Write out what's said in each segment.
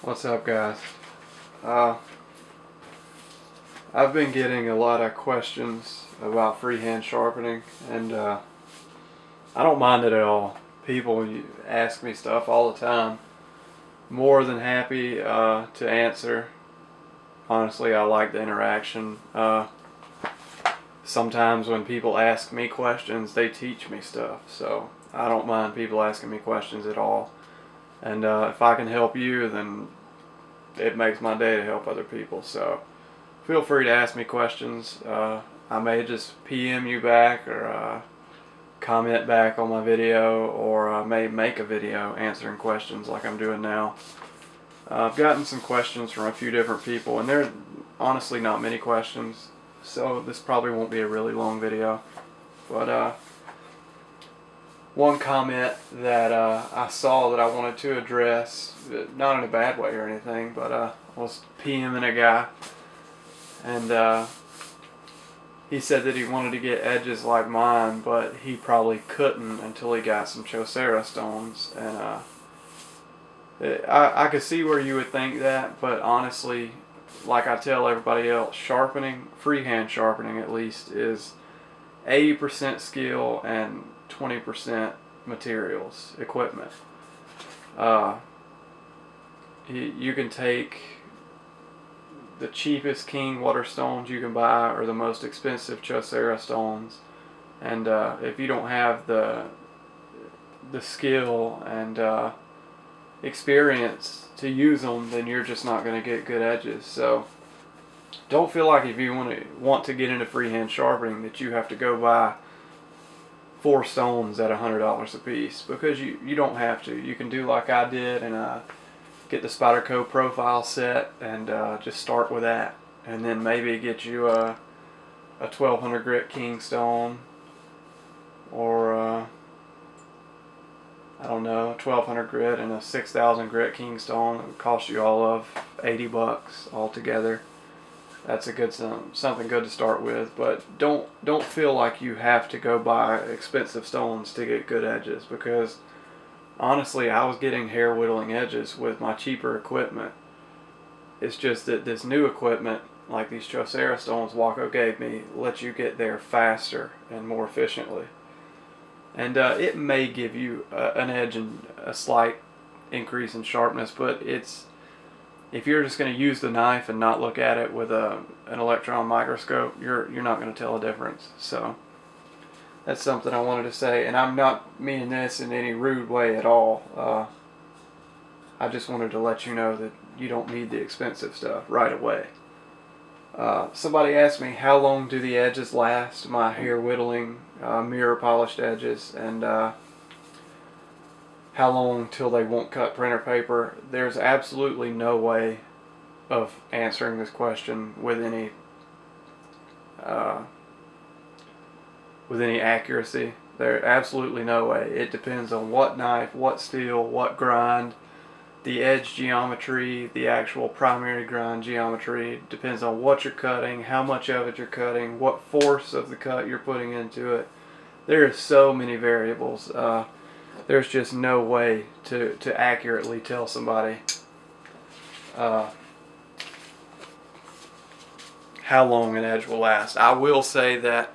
What's up, guys? Uh, I've been getting a lot of questions about freehand sharpening, and I don't mind it at all. People ask me stuff all the time. More than happy to answer. Honestly, I like the interaction. Sometimes when people ask me questions, they teach me stuff, so I don't mind people asking me questions at all. And if I can help you, then it makes my day to help other people. So feel free to ask me questions. I may just PM you back or comment back on my video, or I may make a video answering questions like I'm doing now. I've gotten some questions from a few different people, and they're honestly not many questions, so this probably won't be a really long video. But one comment that I saw that I wanted to address, not in a bad way or anything, but I was PMing a guy, and he said that he wanted to get edges like mine, but he probably couldn't until he got some Chaucera stones. And I could see where you would think that, but honestly, like I tell everybody else, sharpening, freehand sharpening at least, is 80% skill and 20% materials, equipment. You can take the cheapest king water stones you can buy or the most expensive Chaucera stones, and if you don't have the skill and experience to use them, then you're just not going to get good edges. So don't feel like if you want to get into freehand sharpening that you have to go buy 4 stones at $100 a piece, because you don't have to. You can do like I did and get the Spyderco profile set and just start with that, and then maybe get you a 1200 grit king stone, or I don't know, 1200 grit and a 6000 grit king stone. It would cost you all of $80 altogether. That's a good something good to start with, but don't feel like you have to go buy expensive stones to get good edges, because honestly, I was getting hair whittling edges with my cheaper equipment. It's just that this new equipment, like these Chaucera stones Waco gave me, lets you get there faster and more efficiently. And it may give you an edge and a slight increase in sharpness, but if you're just going to use the knife and not look at it with an electron microscope, you're not going to tell a difference. So that's something I wanted to say, and I'm not meaning this in any rude way at all. I just wanted to let you know that you don't need the expensive stuff right away. Somebody asked me how long do the edges last, my hair whittling mirror polished edges, and how long till they won't cut printer paper. There's absolutely no way of answering this question with any accuracy. There's absolutely no way. It depends on what knife, what steel, what grind, the edge geometry, the actual primary grind geometry. It depends on what you're cutting, how much of it you're cutting, what force of the cut you're putting into it. There are so many variables. There's just no way to accurately tell somebody how long an edge will last. I will say that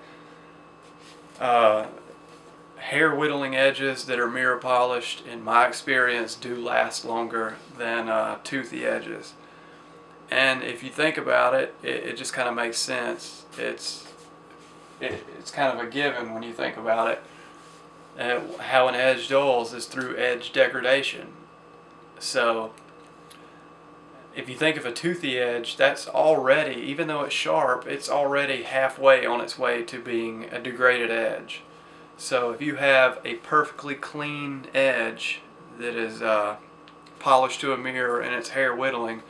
hair whittling edges that are mirror polished, in my experience, do last longer than toothy edges. And if you think about it, it just kind of makes sense. It's kind of a given when you think about it. How an edge dulls is through edge degradation. So if you think of a toothy edge, that's already, even though it's sharp, it's already halfway on its way to being a degraded edge. So if you have a perfectly clean edge that is polished to a mirror and it's hair whittling,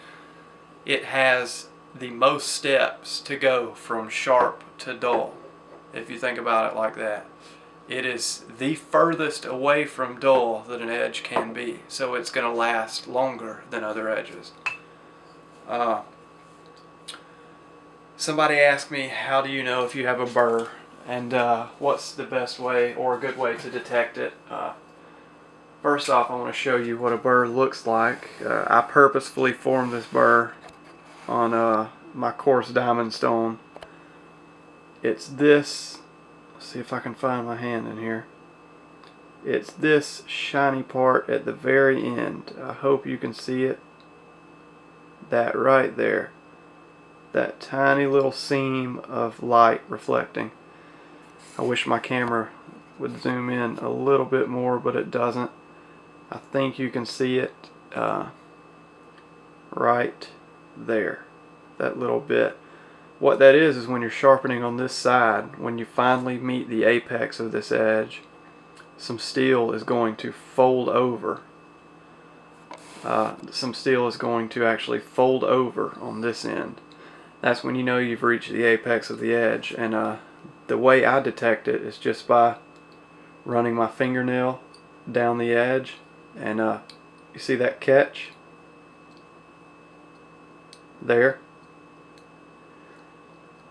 it has the most steps to go from sharp to dull, if you think about it like that. It is the furthest away from dull that an edge can be, so it's going to last longer than other edges. Somebody asked me, how do you know if you have a burr, and what's the best way or a good way to detect it? First off, I want to show you what a burr looks like. I purposefully formed this burr on my coarse diamond stone. It's this, let's see if I can find my hand in here. It's this shiny part at the very end. I hope you can see it. That right there. That tiny little seam of light reflecting. I wish my camera would zoom in a little bit more, but it doesn't. I think you can see it right there. That little bit. What that is when you're sharpening on this side, when you finally meet the apex of this edge, some steel is going to fold over. Some steel is going to actually fold over on this end. That's when you know you've reached the apex of the edge. And the way I detect it is just by running my fingernail down the edge. And you see that catch? There.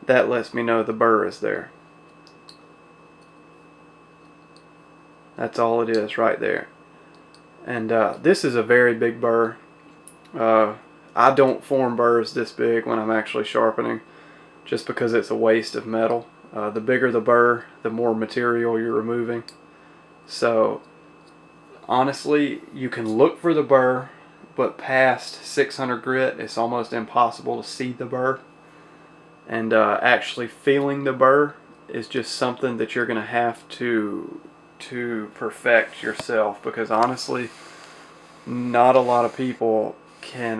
That lets me know the burr is there. That's all it is right there. And this is a very big burr. I don't form burrs this big when I'm actually sharpening, just because it's a waste of metal. The bigger the burr, the more material you're removing. So honestly, you can look for the burr, but past 600 grit, it's almost impossible to see the burr. And actually feeling the burr is just something that you're going to have to perfect yourself, because honestly, not a lot of people can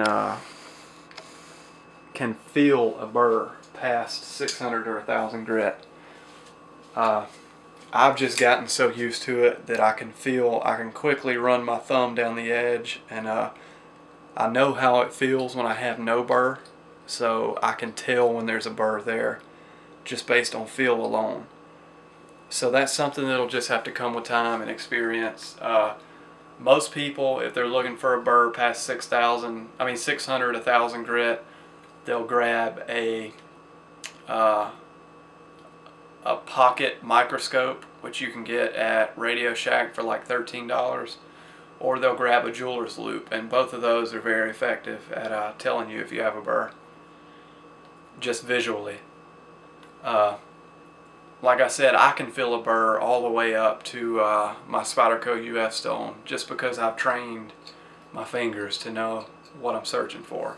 feel a burr past 600 or 1,000 grit. I've just gotten so used to it that I can quickly run my thumb down the edge, and I know how it feels when I have no burr, so I can tell when there's a burr there just based on feel alone. So that's something that'll just have to come with time and experience. Most people, if they're looking for a burr past 600, 1,000 grit, they'll grab a pocket microscope, which you can get at Radio Shack for like $13, or they'll grab a jeweler's loop, and both of those are very effective at telling you if you have a burr, just visually. Like I said, I can feel a burr all the way up to my Spyderco UF stone, just because I've trained my fingers to know what I'm searching for.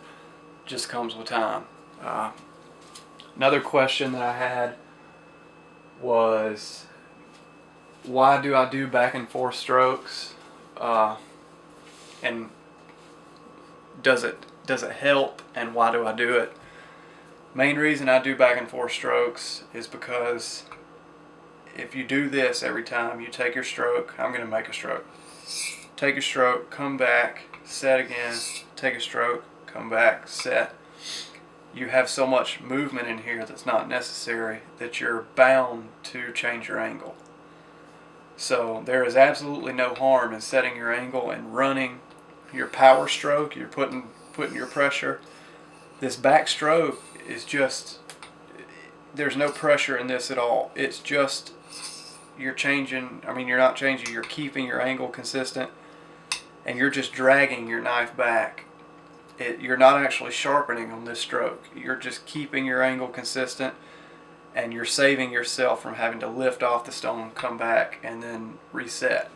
Just comes with time. Another question that I had was, why do I do back and forth strokes? And does it help, and why do I do it? Main reason I do back and forth strokes is because if you do this every time you take your stroke, I'm going to make a stroke. Take a stroke, come back, set again, take a stroke, come back, set. You have so much movement in here that's not necessary that you're bound to change your angle. So there is absolutely no harm in setting your angle and running your power stroke. You're putting your pressure. This back stroke is just, there's no pressure in this at all. It's just, you're not changing, you're keeping your angle consistent, and you're just dragging your knife back. You're not actually sharpening on this stroke. You're just keeping your angle consistent, and you're saving yourself from having to lift off the stone, come back, and then reset.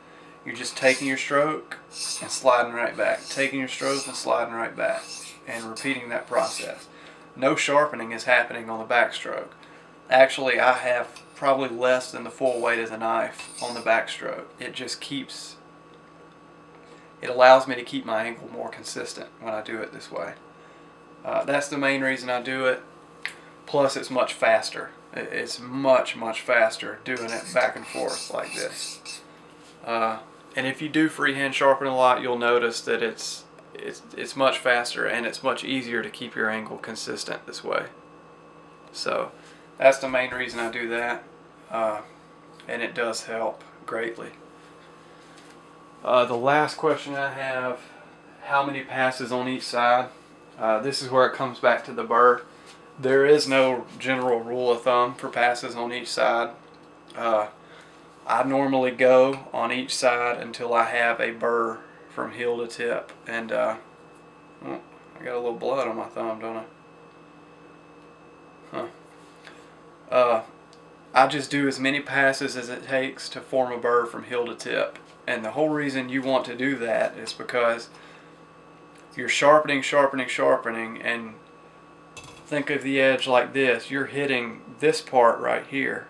You're just taking your stroke and sliding right back, taking your stroke and sliding right back, and repeating that process. No sharpening is happening on the backstroke. Actually, I have probably less than the full weight of the knife on the backstroke. It allows me to keep my angle more consistent when I do it this way. That's the main reason I do it. Plus, it's much faster. It's much faster doing it back and forth like this. And if you do freehand sharpen a lot, you'll notice that it's much faster, and it's much easier to keep your angle consistent this way. So that's the main reason I do that, and it does help greatly. The last question I have, how many passes on each side? This is where it comes back to the burr. There is no general rule of thumb for passes on each side. I normally go on each side until I have a burr from heel to tip. And oh, I got a little blood on my thumb, don't I? Huh. I just do as many passes as it takes to form a burr from heel to tip. And the whole reason you want to do that is because you're sharpening, sharpening, sharpening, and think of the edge like this. You're hitting this part right here.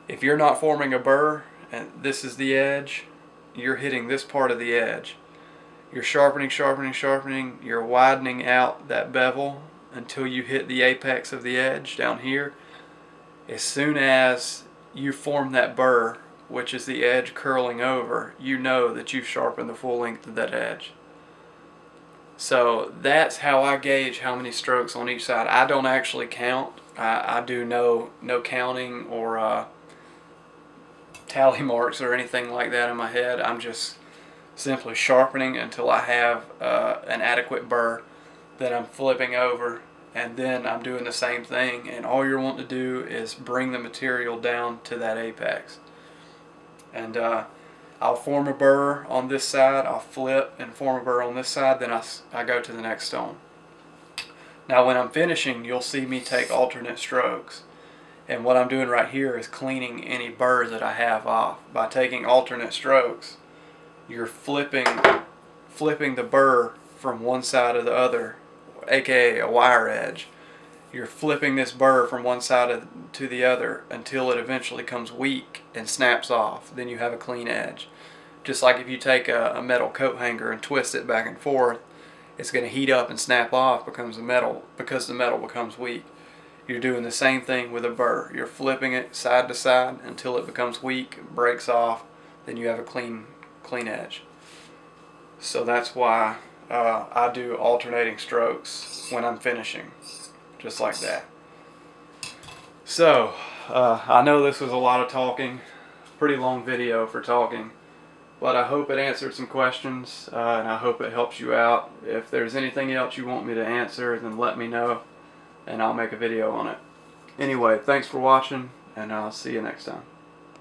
If you're not forming a burr and this is the edge, you're hitting this part of the edge. You're sharpening, sharpening, sharpening. You're widening out that bevel until you hit the apex of the edge down here. As soon as you form that burr, which is the edge curling over, you know that you've sharpened the full length of that edge. So that's how I gauge how many strokes on each side. I don't actually count. I do no counting or tally marks or anything like that in my head. I'm just simply sharpening until I have an adequate burr. Then I'm flipping over, and then I'm doing the same thing, and all you're wanting to do is bring the material down to that apex. And I'll form a burr on this side, I'll flip and form a burr on this side, then I go to the next stone. Now when I'm finishing, you'll see me take alternate strokes. And what I'm doing right here is cleaning any burrs that I have off. By taking alternate strokes, you're flipping the burr from one side to the other, aka a wire edge. You're flipping this burr from one side to the other until it eventually comes weak and snaps off. Then you have a clean edge. Just like if you take a metal coat hanger and twist it back and forth, it's going to heat up and snap off because the metal becomes weak. You're doing the same thing with a burr. You're flipping it side to side until it becomes weak, breaks off, then you have a clean edge. So that's why I do alternating strokes when I'm finishing, just like that. So I know this was a lot of talking, pretty long video for talking, but I hope it answered some questions and I hope it helps you out. If there's anything else you want me to answer, then let me know and I'll make a video on it. Anyway, thanks for watching, and I'll see you next time.